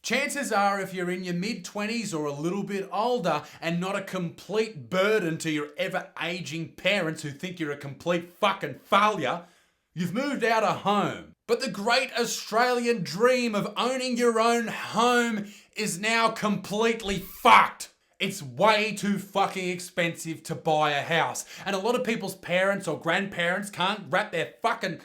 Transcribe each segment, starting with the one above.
Chances are if you're in your mid-20s or a little bit older and not a complete burden to your ever-aging parents who think you're a complete fucking failure, you've moved out of home. But the great Australian dream of owning your own home is now completely fucked. It's way too fucking expensive to buy a house. And a lot of people's parents or grandparents can't wrap their fucking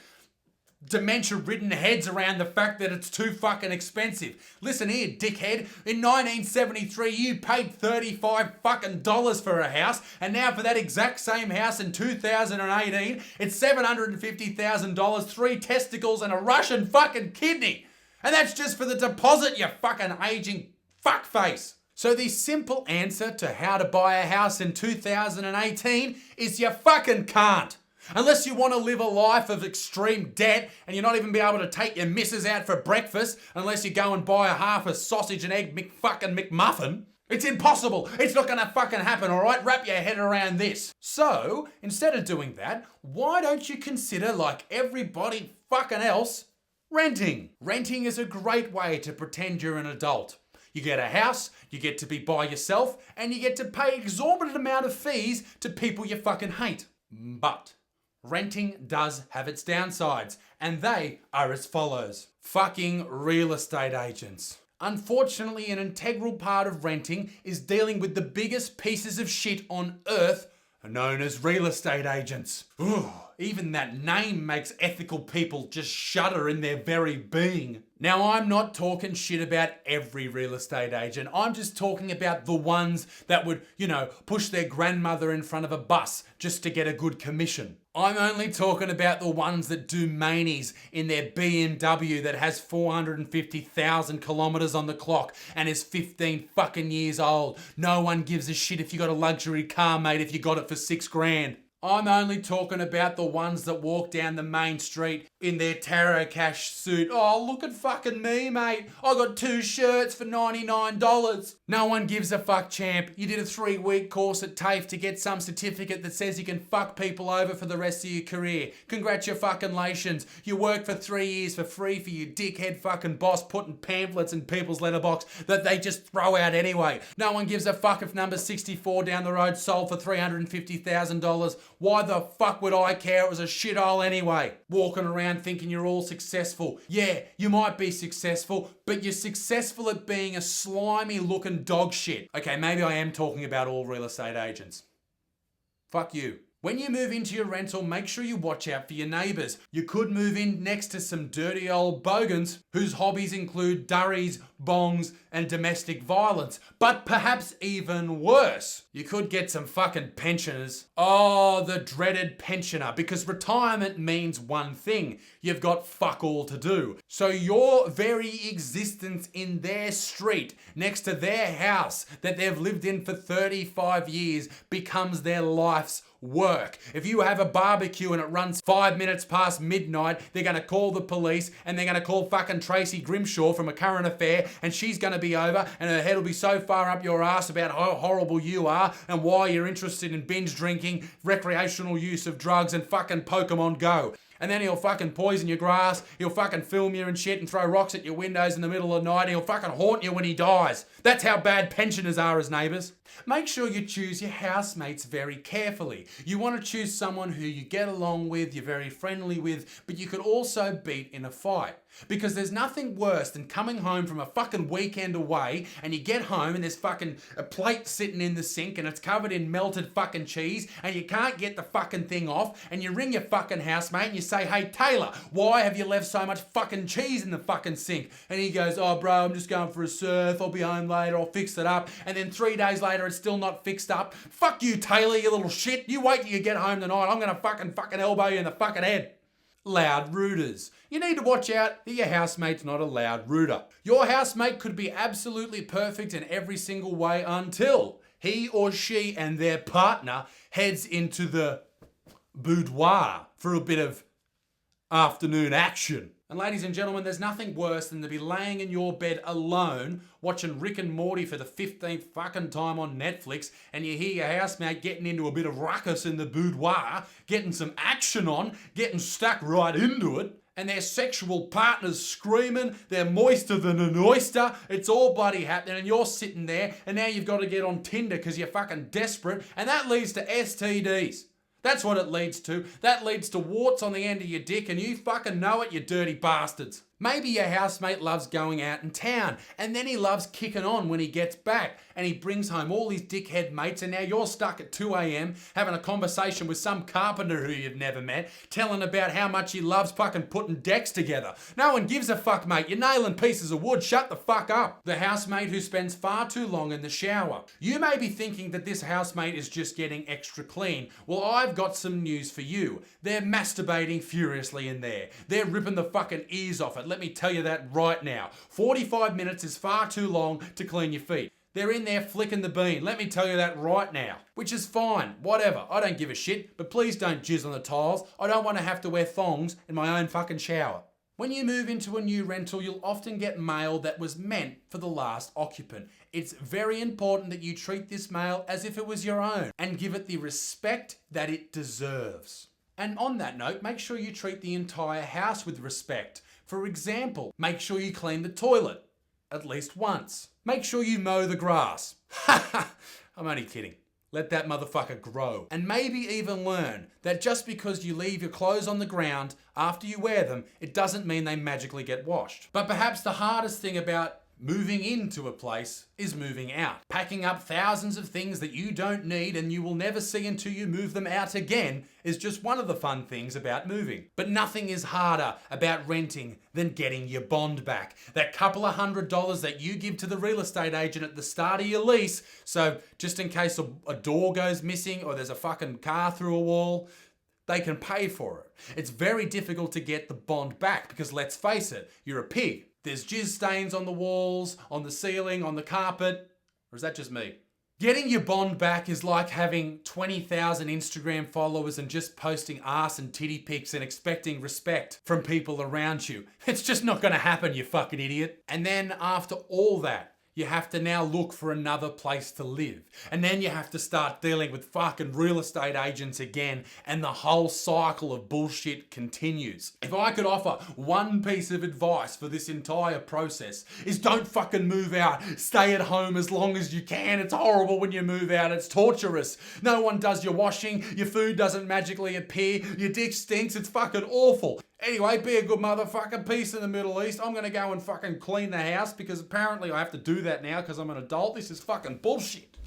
dementia-ridden heads around the fact that it's too fucking expensive. Listen here, dickhead. In 1973, you paid $35 fucking dollars for a house, and now for that exact same house in 2018, it's $750,000, 3 testicles, and a Russian fucking kidney. And that's just for the deposit, you fucking aging fuckface. So the simple answer to how to buy a house in 2018 is you fucking can't. Unless you want to live a life of extreme debt and you're not even be able to take your missus out for breakfast unless you go and buy a half a sausage and egg McMuffin. It's impossible. It's not going to fucking happen, all right? Wrap your head around this. So, instead of doing that, why don't you consider, like everybody fucking else, renting? Renting is a great way to pretend you're an adult. You get a house, you get to be by yourself, and you get to pay exorbitant amount of fees to people you fucking hate. But renting does have its downsides, and they are as follows. Fucking real estate agents. Unfortunately, an integral part of renting is dealing with the biggest pieces of shit on earth, known as real estate agents. Ooh, even that name makes ethical people just shudder in their very being. Now, I'm not talking shit about every real estate agent. I'm just talking about the ones that would, push their grandmother in front of a bus just to get a good commission. I'm only talking about the ones that do mainies in their BMW that has 450,000 kilometers on the clock and is 15 fucking years old. No one gives a shit if you got a luxury car, mate, if you got it for $6,000. I'm only talking about the ones that walk down the main street in their tarot cash suit. Oh, look at fucking me, mate. I got 2 shirts for $99. No one gives a fuck, champ. You did a 3-week course at TAFE to get some certificate that says you can fuck people over for the rest of your career. Congratulations. You worked for 3 years for free for your dickhead fucking boss putting pamphlets in people's letterbox that they just throw out anyway. No one gives a fuck if number 64 down the road sold for $350,000. Why the fuck would I care? It was a shithole anyway. Walking around thinking you're all successful. Yeah, you might be successful, but you're successful at being a slimy looking dog shit. Okay, maybe I am talking about all real estate agents. Fuck you. When you move into your rental, make sure you watch out for your neighbours. You could move in next to some dirty old bogans whose hobbies include durries, bongs, and domestic violence. But perhaps even worse, you could get some fucking pensioners. Oh, the dreaded pensioner, because retirement means one thing. You've got fuck all to do. So your very existence in their street, next to their house that they've lived in for 35 years, becomes their life's work. If you have a barbecue and it runs 5 minutes past midnight, they're going to call the police and they're going to call fucking Tracy Grimshaw from A Current Affair, and she's going to be over and her head will be so far up your ass about how horrible you are and why you're interested in binge drinking, recreational use of drugs, and fucking Pokemon Go. And then he'll fucking poison your grass, he'll fucking film you and shit and throw rocks at your windows in the middle of the night, he'll fucking haunt you when he dies. That's how bad pensioners are as neighbours. Make sure you choose your housemates very carefully. You want to choose someone who you get along with, you're very friendly with, but you could also beat in a fight. Because there's nothing worse than coming home from a fucking weekend away and you get home and there's fucking a plate sitting in the sink and it's covered in melted fucking cheese and you can't get the fucking thing off, and you ring your fucking housemate and you say, "Hey Taylor, why have you left so much fucking cheese in the fucking sink?" And he goes, "Oh bro, I'm just going for a surf, I'll be home later, I'll fix it up." And then 3 days later it's still not fixed up. Fuck you Taylor, you little shit. You wait till you get home tonight, I'm gonna fucking elbow you in the fucking head. Loud rooters. You need to watch out that your housemate's not a loud rooter. Your housemate could be absolutely perfect in every single way until he or she and their partner heads into the boudoir for a bit of afternoon action. And ladies and gentlemen, there's nothing worse than to be laying in your bed alone watching Rick and Morty for the 15th fucking time on Netflix, and you hear your housemate getting into a bit of ruckus in the boudoir, getting some action on, getting stuck right into it, and their sexual partner's screaming, they're moister than an oyster, it's all bloody happening, and you're sitting there, and now you've got to get on Tinder because you're fucking desperate, and that leads to STDs. That's what it leads to. That leads to warts on the end of your dick, and you fucking know it, you dirty bastards. Maybe your housemate loves going out in town, and then he loves kicking on when he gets back, and he brings home all his dickhead mates, and now you're stuck at 2 a.m. having a conversation with some carpenter who you've never met, telling about how much he loves fucking putting decks together. No one gives a fuck, mate. You're nailing pieces of wood. Shut the fuck up. The housemate who spends far too long in the shower. You may be thinking that this housemate is just getting extra clean. Well, I've got some news for you. They're masturbating furiously in there. They're ripping the fucking ears off it. Let me tell you that right now. 45 minutes is far too long to clean your feet. They're in there flicking the bean. Let me tell you that right now. Which is fine. Whatever. I don't give a shit. But please don't jizz on the tiles. I don't want to have to wear thongs in my own fucking shower. When you move into a new rental, you'll often get mail that was meant for the last occupant. It's very important that you treat this mail as if it was your own and give it the respect that it deserves. And on that note, make sure you treat the entire house with respect. For example, make sure you clean the toilet at least once. Make sure you mow the grass. I'm only kidding. Let that motherfucker grow. And maybe even learn that just because you leave your clothes on the ground after you wear them, it doesn't mean they magically get washed. But perhaps the hardest thing about moving into a place is moving out. Packing up thousands of things that you don't need and you will never see until you move them out again is just one of the fun things about moving. But nothing is harder about renting than getting your bond back. That couple of $100 that you give to the real estate agent at the start of your lease, so just in case a door goes missing or there's a fucking car through a wall, they can pay for it. It's very difficult to get the bond back because let's face it, you're a pig. There's jizz stains on the walls, on the ceiling, on the carpet. Or is that just me? Getting your bond back is like having 20,000 Instagram followers and just posting ass and titty pics and expecting respect from people around you. It's just not gonna happen, you fucking idiot. And then after all that, you have to now look for another place to live. And then you have to start dealing with fucking real estate agents again, and the whole cycle of bullshit continues. If I could offer one piece of advice for this entire process, is don't fucking move out. Stay at home as long as you can. It's horrible when you move out. It's torturous. No one does your washing. Your food doesn't magically appear. Your dick stinks. It's fucking awful. Anyway, be a good motherfucker. Peace in the Middle East. I'm gonna go and fucking clean the house because apparently I have to do that now because I'm an adult. This is fucking bullshit.